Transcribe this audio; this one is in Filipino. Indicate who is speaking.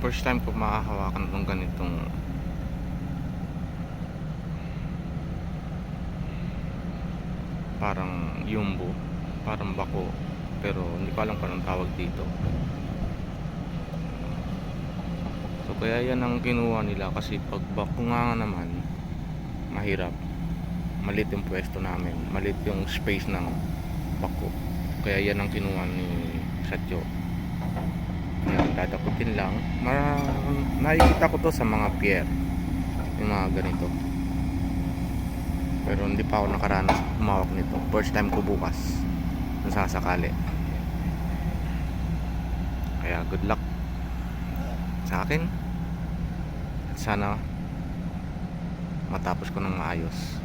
Speaker 1: First time ko makahawakan ng ganitong parang yumbo, parang bako, pero hindi ko alam kung anong tawag dito. So kaya yan ang kinuha nila, kasi pag bako nga naman mahirap, malit yung pwesto namin, malit yung space ng bako, kaya yan ang kinuha ni Satyo. Kaya dadakutin lang. Nakikita ko to sa mga pier, yung mga ganito, pero hindi pa ako nakaranas humawak nito. First time ko bukas, nasasakali. Kaya good luck sa akin, sana matapos ko ng maayos.